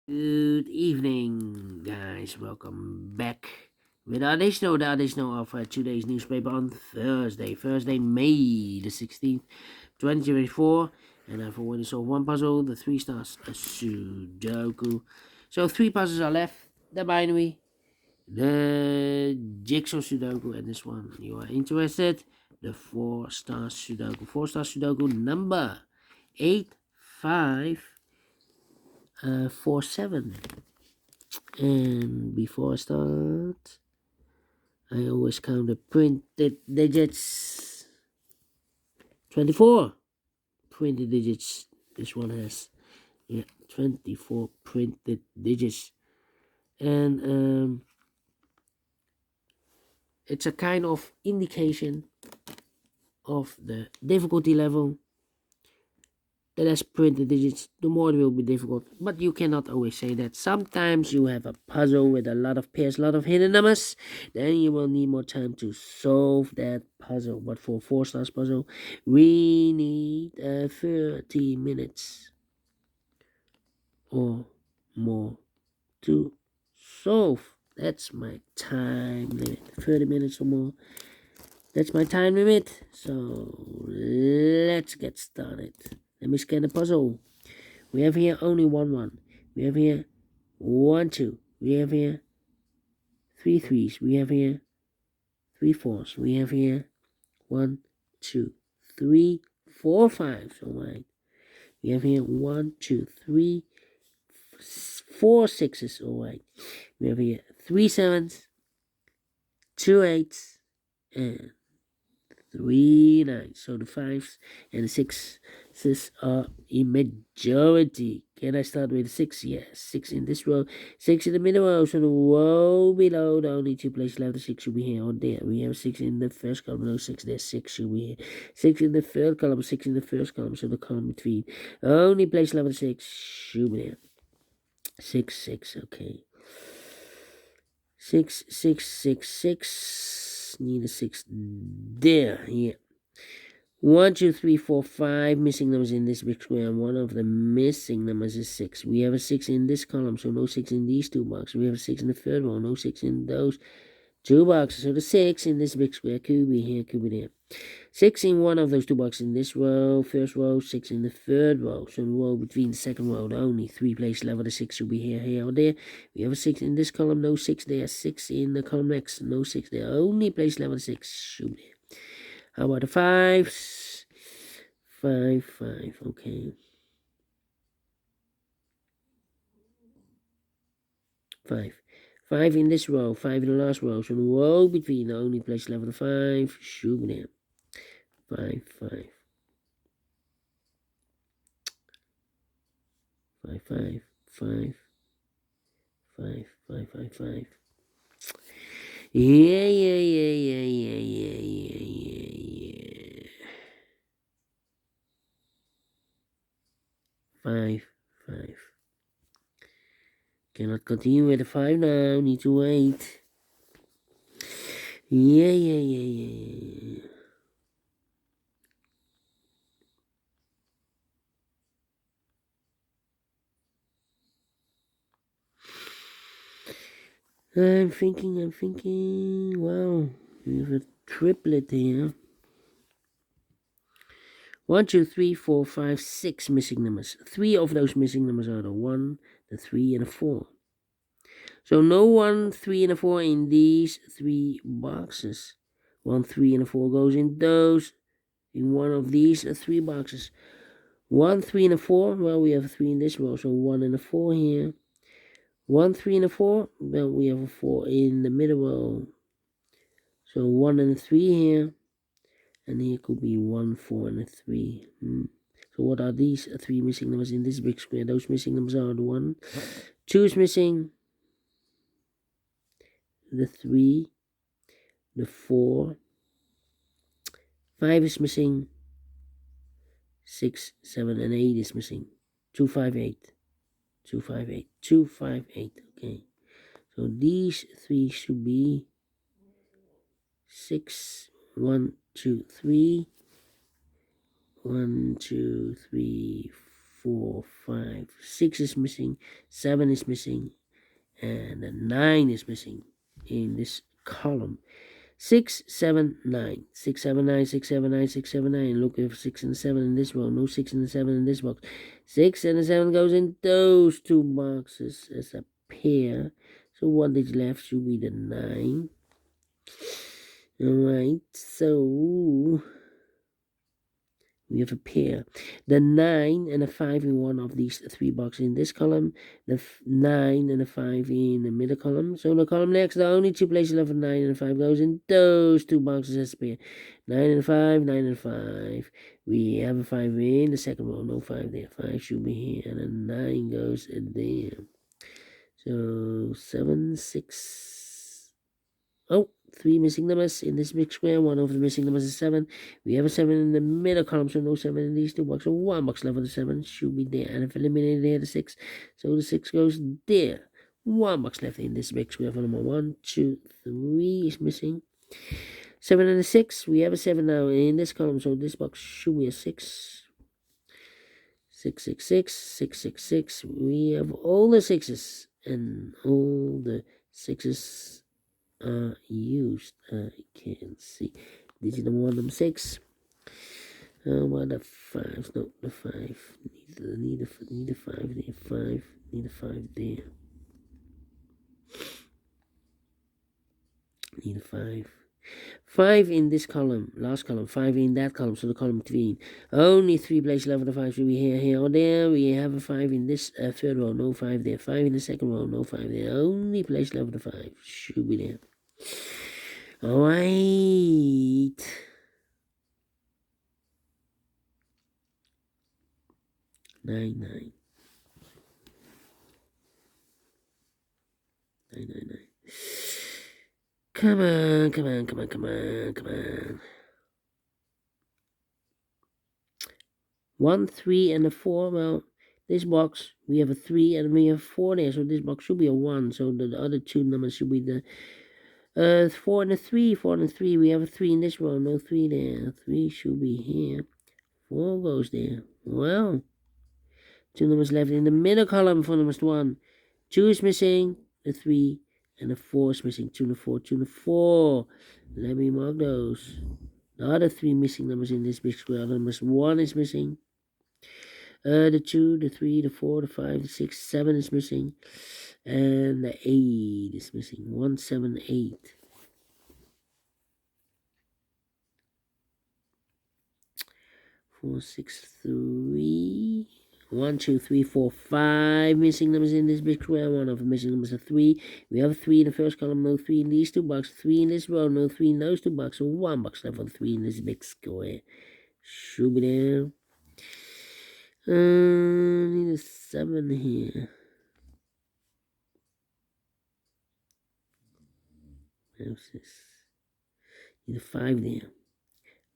Good evening, guys. Welcome back with the additional of today's newspaper on Thursday, May the 16th, 2024. And I've already solved one puzzle, the 3 stars Sudoku. So 3 puzzles are left: the binary, the jigsaw Sudoku, and this one you are interested, the 4 stars Sudoku. 4 stars Sudoku number 8547. And before I start, I always count the printed digits. 24 printed digits. This one has, 24 printed digits. And it's a kind of indication of the difficulty level. The less printed digits, the more it will be difficult. But you cannot always say that. Sometimes you have a puzzle with a lot of pairs, a lot of hidden numbers. Then you will need more time to solve that puzzle. But for 4 stars puzzle, we need 30 minutes or more to solve. That's my time limit. 30 minutes or more. That's my time limit. So let's get started. Let me scan the puzzle. We have here only 1 1. We have here 1 2. We have here 3 3s. We have here 3 4s. We have here 1 2 3 4 5s. Alright. We have here 1 2 3 4 6s. Alright. We have here 3 7s, 2 8s, and 3 9s. So the 5s and the 6s are in majority. Can I start with 6? Yes. 6 in this row, 6 in the middle row. So the row below, the only 2 places left, the 6 should be here or there. We have 6 in the first column, no 6 there, 6 should be here. 6 in the third column, 6 in the first column, so the column between. Only place left, the 6 should be there. 6 6, okay. 6 6 6 6. Need a 6 there. Yeah. 1 2 3 4 5 missing numbers in this big square, and one of the missing numbers is 6. We have a 6 in this column, so no 6 in these 2 boxes. We have a 6 in the third row, no 6 in those 2 boxes. So the 6 in this big square could be here, could be there. 6 in one of those 2 boxes in this row, first row, 6 in the third row. So the row between the second row, the only 3 places left, the 6 should be here, here, or there. We have a 6 in this column, no 6 there. 6 in the column next, no 6 there. Only place left, the 6 should be there. How about the 5s? 5 5, okay. 5 in this row, 5 in the last row. So the row between, the only place left, the 5 should be there. 5 5 5 5 5 5 5 5 5. Yeah. 5 5. Cannot continue with the 5 now. Need to wait. Yeah. I'm thinking. Wow, we have a triplet here. 1 2 3 4 5 6 missing numbers. 3 of those missing numbers are the 1, the 3, and the 4. So no 1, 3, and a 4 in these 3 boxes. 1, 3, and a 4 goes in one of these 3 boxes. 1, 3, and a 4. Well, we have a 3 in this row, so 1 and a 4 here. 1, 3, and a 4. Well, we have a 4 in the middle row. So 1 and a 3 here. And here could be 1, 4, and a 3. So what are these 3 missing numbers in this big square? Those missing numbers are the 1. 2 is missing. The 3. The 4. 5 is missing. 6, 7, and 8 is missing. 2, 5, 8. 2, 5, 8. 2, 5, 8. Okay. So these 3 should be 6, 1, 2, 3. 1, 2, 3, 4, 5, 6 is missing, 7 is missing, and the 9 is missing in this column. 6, 7, 9. 6, 7, 9, 6, 7, 9, 6, 7, 9. Look for 6 and 7 in this row. No 6 and 7 in this box. 6 and 7 goes in those two boxes as a pair. So one digit left should be the 9. Alright, so we have a pair. The 9 and a 5 in one of these three boxes in this column. The 9 and a 5 in the middle column. So the column next, the only two places left for 9 and 5 goes in those two boxes as a pair. 9 and 5, 9 and 5. We have a 5 in the second row. No 5 there. 5 should be here. And a 9 goes in there. So 7, 6. Oh, 3 missing numbers in this big square. One of the missing numbers is 7. We have a 7 in the middle column, so no 7 in these two boxes. So 1 box left for the 7 should be there. And if eliminated there, the 6. So the 6 goes there. 1 box left in this big square for number 1, 2, 3 is missing. 7 and a 6. We have a 7 now in this column, so this box should be a 6. 6, 6, 6, 6, 6, 6. We have all the 6s, and all the 6s used. I can't see. Digit number 1, number 6. What the 5? No, the 5. Need a 5 there. 5. Need a 5 there. Need a 5. 5 in this column, last column, 5 in that column, so the column between. Only 3 places left for the 5 should be here, here, or there. We have a 5 in this third row, no 5 there. 5 in the second row, no 5 there. Only place left for the 5 should be there. Alright. Nine, 9. 9, 9, 9. Come on, come on, come on, come on, come on. 1, 3, and a 4. Well, this box, we have a 3 and we have 4 there, so this box should be a 1. So the other two numbers should be the 4 and a 3. 4 and a 3. We have a 3 in this row, no 3 there. 3 should be here. 4 goes there. Well, 2 numbers left in the middle column for number 1. 2 is missing, the 3. And the 4 is missing. 2 and the 4, 2 and the 4. Let me mark those. The other 3 missing numbers in this big square numbers. 1 is missing. The 2, the 3, the 4, the 5, the 6, 7 is missing. And the 8 is missing. 1, 7, 8. 4, 6, 3. 1, 2, 3, 4, 5 missing numbers in this big square. One of the missing numbers is 3. We have a 3 in the first column, no 3 in these two boxes. 3 in this row, no 3 in those two boxes. So 1 box left for the 3 in this big square. Should be there. Need a 7 here. What's this? Need a 5 there.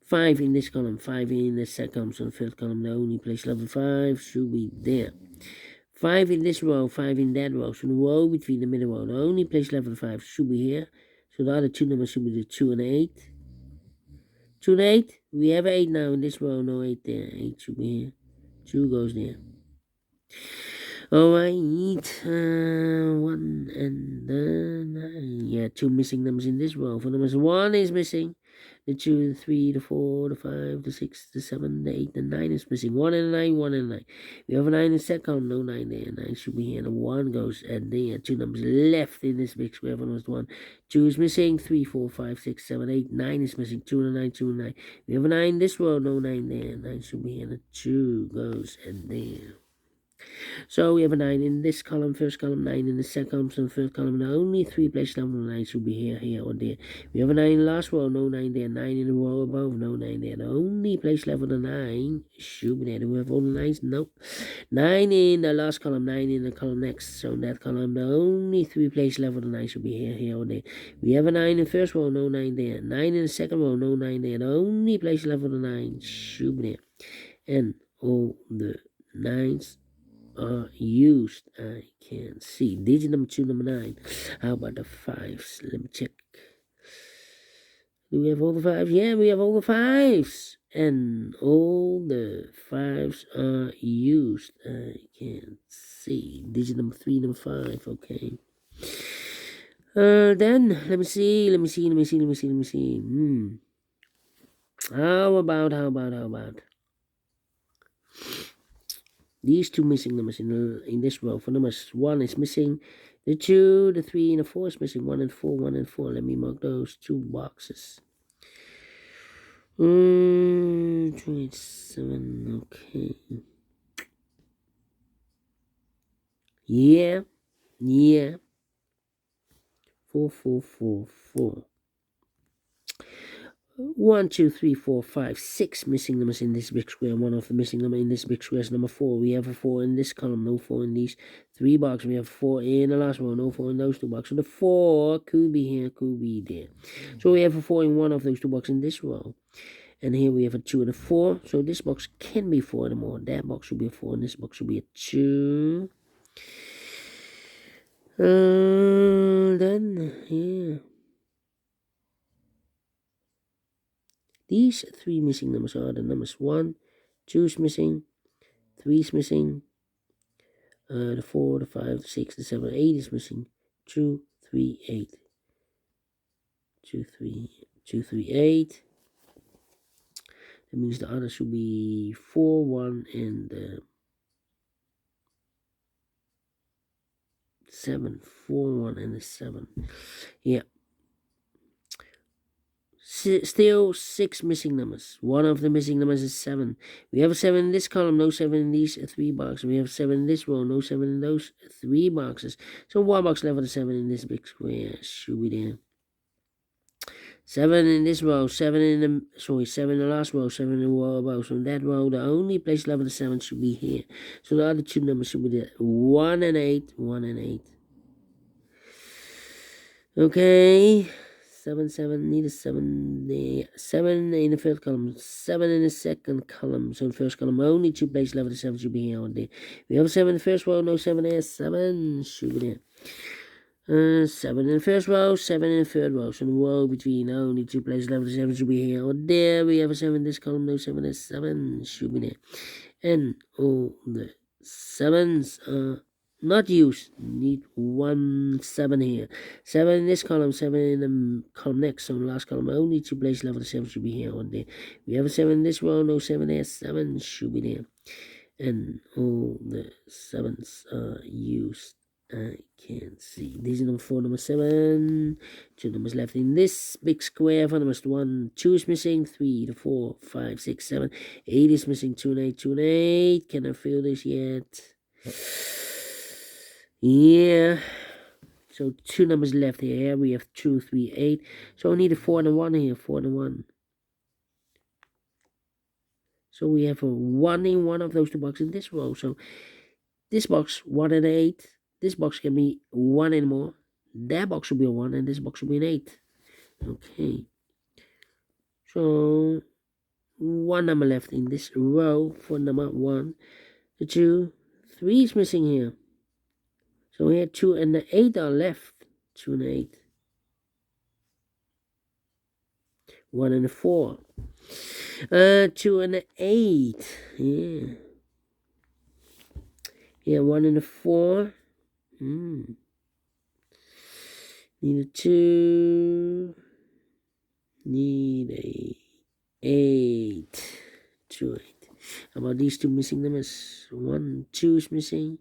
5 in this column, 5 in the second column, so the first column, the only place level 5 should be there. 5 in this row, 5 in that row, so the row between the middle row, the only place level 5 should be here. So the other two numbers should be the 2 and 8. 2 and 8, we have 8 now in this row, no 8 there. 8 should be here. 2 goes there. Alright, 1 and 9. Yeah, 2 missing numbers in this row. For numbers 1 is missing. The 2, the 3, the 4, the 5, the 6, the 7, the 8, the 9 is missing. 1 and 9, 1 and 9. We have a 9 in the second column, no 9 there. 9 should be here. And 1 goes, and there are 2 numbers left in this big square. For numbers 1, 2 is missing. 3, 4, 5, 6, 7, 8, 9 is missing. 2 and 9, 2 and 9. We have a 9 in this row, no 9 there. 9 should be here. And the 2 goes, and there. So we have a 9 in this column, first column, 9 in the second column, so the first column, the only 3 places left on the 9 should be here, here, or there. We have a 9 in the last row, no 9 there. 9 in the row above, no 9 there. The only place left on the 9 should be there. Do we have all the 9s? Nope. 9 in the last column, 9 in the column next. So in that column, the only 3 places left on the 9 should be here, here, or there. We have a 9 in the first row, no 9 there. 9 in the second row, no 9 there. The only place left on the 9 should be there. And all the 9s are used. I can't see. Digit number 2, number 9. How about the 5s? Let me check. Do we have all the fives? Yeah, we have all the fives. And all the fives are used. I can't see. Digit number 3, number 5. Okay. Then, let me see. How about these two missing numbers in this row? For numbers 1 is missing. The 2, the 3, and the 4 is missing. 1 and 4, 1 and 4. Let me mark those 2 boxes. 27, okay. Yeah. 4, 4, 4, 4. 1, 2, 3, 4, 5, 6 missing numbers in this big square. One of the missing number in this big square is number 4. We have a 4 in this column, no 4 in these 3 boxes. We have 4 in the last row, no 4 in those 2 boxes. So the 4 could be here, could be there. So we have a 4 in one of those 2 boxes in this row. And here we have a 2 and a 4. So this box can be 4 anymore. That box will be a 4 and this box will be a 2. Then, yeah. These 3 missing numbers are the numbers 1, 2 is missing, 3 is missing, the 4, the 5, the 6, the 7, 8 is missing, 2, 3, 8. 2, 3, 8. That means the others should be 4, 1, and 7. 4, 1, and 7. Yeah. Still 6 missing numbers. One of the missing numbers is 7. We have a 7 in this column, no 7 in these 3 boxes. We have 7 in this row, no 7 in those 3 boxes. So 1 box left with a 7 in this big square. Should be there. 7 in this row, 7 in the last row, 7 in the row above. So in that row, the only place left with a 7 should be here. So the other 2 numbers should be there. 1 and 8, 1 and 8. Okay. 7, 7, need a 7 there. 7 in the first column, 7 in the second column. So in the first column, only 2 places left with a 7 should be here or there. We have a 7 in the first row, no 7 there. 7 should be there. 7 in the first row, 7 in the third row. So in the row between only 2 places left with a 7 should be here or there. We have a 7 in this column, no 7 there. 7 should be there. And all the 7s are not used. Need 1 7 here. 7 in this column, 7 in the column next. So in the last column, only 2 places left with a 7 should be here or there. We have a 7 in this row, no 7 there. 7 should be there. And all the 7s are used. I can't see. These are number 4, number 7. 2 numbers left in this big square. For numbers 1, 2 is missing. 3, the 4, 5, 6, 7, 8 is missing. 2 and 8, 2 and 8. Can I feel this yet? Yeah. So 2 numbers left here. We have 2, 3, 8. So I need a 4 and a 1 here. 4 and a 1. So we have a 1 in one of those 2 boxes in this row. So this box, 1 and 8. This box can be 1 and more. That box will be a 1 and this box will be an 8. Okay. So 1 number left in this row for number 1. The 2, 3 is missing here. So here 2 and the 8 are left. 2 and 8. 1 and a 4. 2 and a 8. Yeah. Yeah, 1 and a 4. Need a 2. Need a 8. 2, 8. How about these 2 missing numbers? 1, 2 is missing.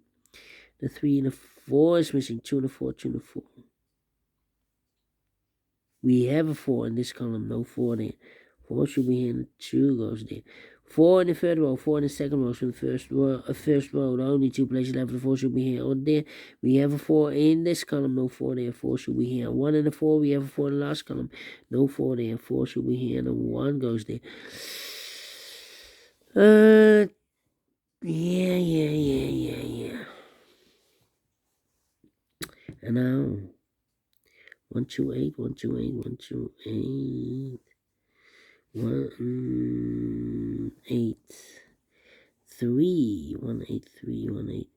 The 3 and the 4 is missing. 2 and a 4, 2 and a 4. We have a 4 in this column, no 4 there. 4 should be here and 2 goes there. 4 in the third row, 4 in the second row. So in the first row, the only 2 places left, the 4 should be here or there. We have a 4 in this column, no 4 there. 4 should be here. 1 in the 4, we have a 4 in the last column, no 4 there. 4 should be here and a 1 goes there. Yeah. And now 1, 2, 8, 1, 2, 8, 1, 2, 8. 1, 8, 3, 1, 8, 3, 1, 8.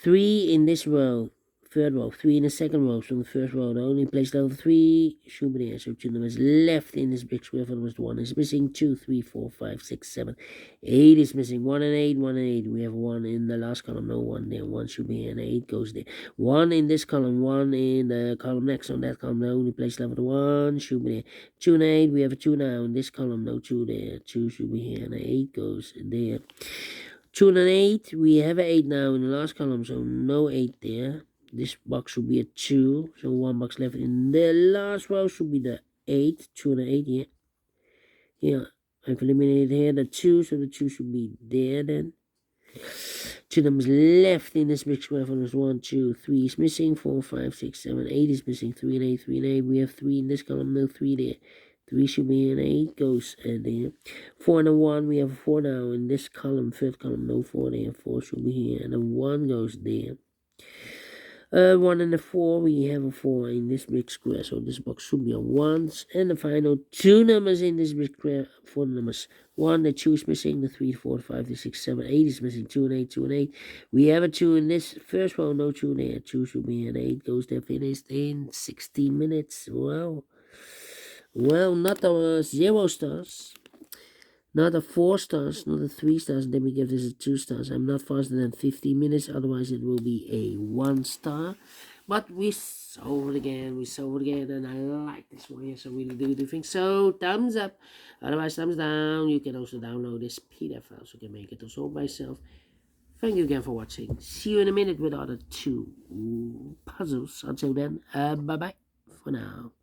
3 in this row. third row, 3 in the second row from the first row. The only place level 3 should be there. So 2 numbers left in this big square for numbers. 1 is missing, 2, 3, 4, 5, 6, 7, 8 is missing. 1 and 8, 1 and 8. We have 1 in the last column, no 1 there. 1 should be here, and 8 goes there. 1 in this column, 1 in the column next on that column. The only place level 1 should be there. 2 and 8, we have a 2 now in this column, no 2 there. 2 should be here, and 8 goes there. 2 and an 8, we have an 8 now in the last column, so no 8 there. This box should be a 2, so 1 box left in the last row should be the 8. 2 and an 8 here. Yeah, I've eliminated here the 2, so the 2 should be there then. 2 numbers left in this big square for us. 1, 2, 3 is missing, 4, 5, 6, 7, 8 is missing, 3 and 8, 3 and 8. We have 3 in this column, no 3 there. 3 should be in, 8 goes there. 4 and a 1, we have a 4 now in this column, third column, no 4 there. 4 should be here, and a 1 goes there. 1 and a 4, we have a 4 in this big square, so this box should be on 1s. And the final 2 numbers in this big square, 4 numbers. 1, the 2 is missing, the 3, 4, 5, 6, 7, 8 is missing, 2 and 8, 2 and 8. We have a 2 in this first row, no 2 there. 2 should be in, 8 goes there, finished in 16 minutes. Wow. Well, not a 0 stars, not a 4 stars, not a 3 stars. Then we give this a 2 stars. I'm not faster than 15 minutes, otherwise it will be a 1 star. But we solved it again, and I like this one here, so really do think so. Thumbs up, otherwise thumbs down. You can also download this PDF file so you can make it also by yourself. Thank you again for watching. See you in a minute with other 2 puzzles. Until then, bye-bye for now.